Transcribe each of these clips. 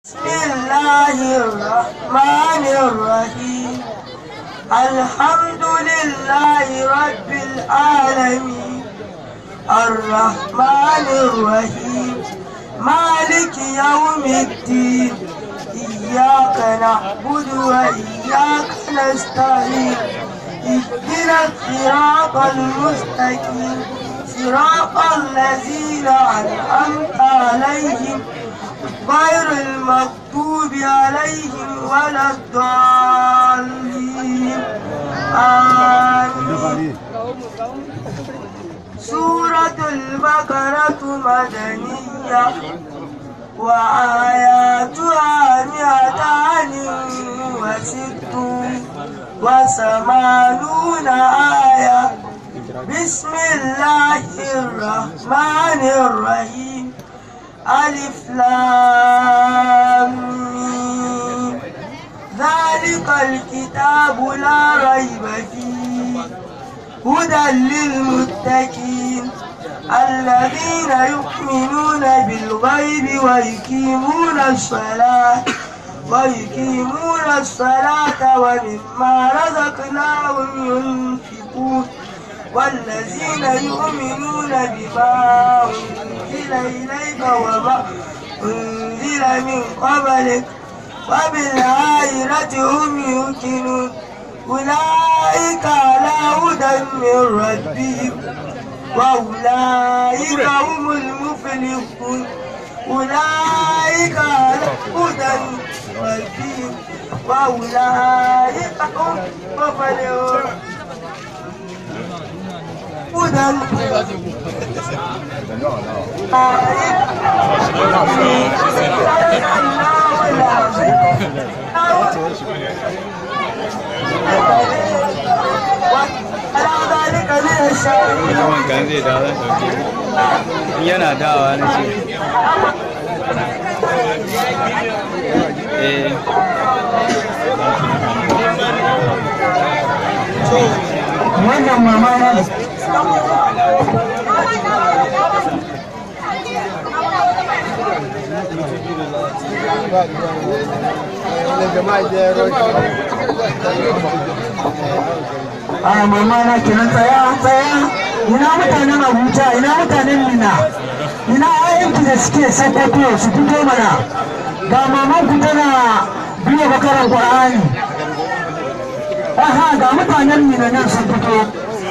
بسم الله الرحمن الرحيم الحمد لله رب العالمين الرحمن الرحيم مالك يوم الدين إياك نعبد وإياك نستعين اهدنا الصراط المستقيم صراط الذين أنعمت عليهم غير المغضوب عليهم ولا الضالين آمين. سورة البقرة مدنية وآياتها 286 آية. بسم الله الرحمن الرحيم ألف لام ميم ذلك الكتاب لا ريب فيه هدى للمتقين الذين يؤمنون بالغيب ويقيمون الصلاة ومما رزقناهم ينفقون والذين يؤمنون بما أنزل إليك وما أنزل من قبلك وبالآخرة هم يوقنون أولئك على هدى من ربهم وأولئك هم المفلحون أولئك على هدى من ربهم وأولئك هم المفلحون yana dawa na ce wannan mama na mama na kenan tsaya ina mutanen Abuja ina mutanen Mina ina ayyanki da suke Sokoto su fito mana ga maman ku tana biya bakaran Qur'ani ga mutanen Mina nan sun fito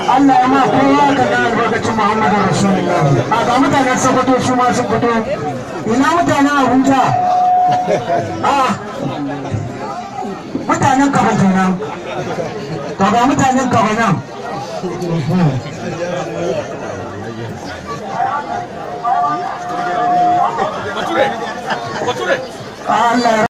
Allah ya ma kowa ka da albarkacin Muhammadu Rasulullah ga mutanen Sokoto su ma sun fito ina mutanen Abuja mutanen Kaba kenan to ga mutanen Kaba nan Allah